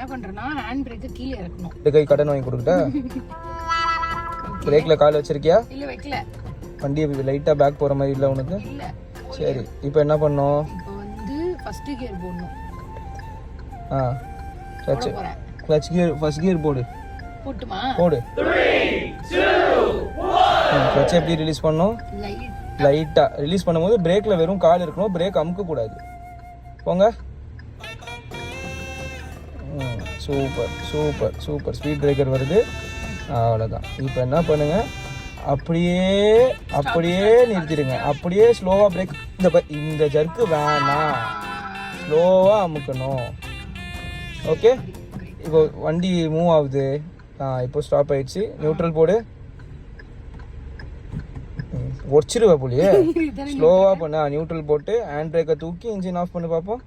என்ன பண்றேன்னா hand brake கீழே இறக்கணும். இந்த கை கடன் வாங்கி கொடுக்கட்டா? பிரேக்ல கால் வச்சிருக்கியா? இல்ல வைக்கல. வண்டி லைட்டா பேக் போற மாதிரி இல்ல உனக்கு? இல்ல. சரி இப்போ என்ன பண்ணோம்? இப்போ வந்து ஃபர்ஸ்ட் கியர் போடணும். கிளட்ச் கியர் ஃபர்ஸ்ட் கியர் போடு. போட்டுமா? போடு. 3 2 1 கிளட்ச் எப்படி ரிலீஸ் பண்ணனும்? லைட்டா ரிலீஸ் பண்ணும்போது பிரேக்ல வெறும் கால் இருக்கணும், பிரேக் அமுக்க கூடாது. போங்க. Super super super. Speed breaker வருது. அவ்வளோதான். இப்போ என்ன பண்ணுங்க, அப்படியே நிறுத்திடுங்க. அப்படியே ஸ்லோவாக பிரேக். இந்த ஜர்க்கு வேணாம், ஸ்லோவாக அமுக்கணும். ஓகே, இப்போ வண்டி மூவ் ஆகுது. இப்போ ஸ்டாப் ஆயிடுச்சு. நியூட்ரல் போடு. ஒடிச்சிருவா போலியே. ஸ்லோவாக பண்ண. நியூட்ரல் போட்டு ஹேண்ட் பிரேக்கை தூக்கி இன்ஜின் ஆஃப் பண்ணி பார்ப்போம்.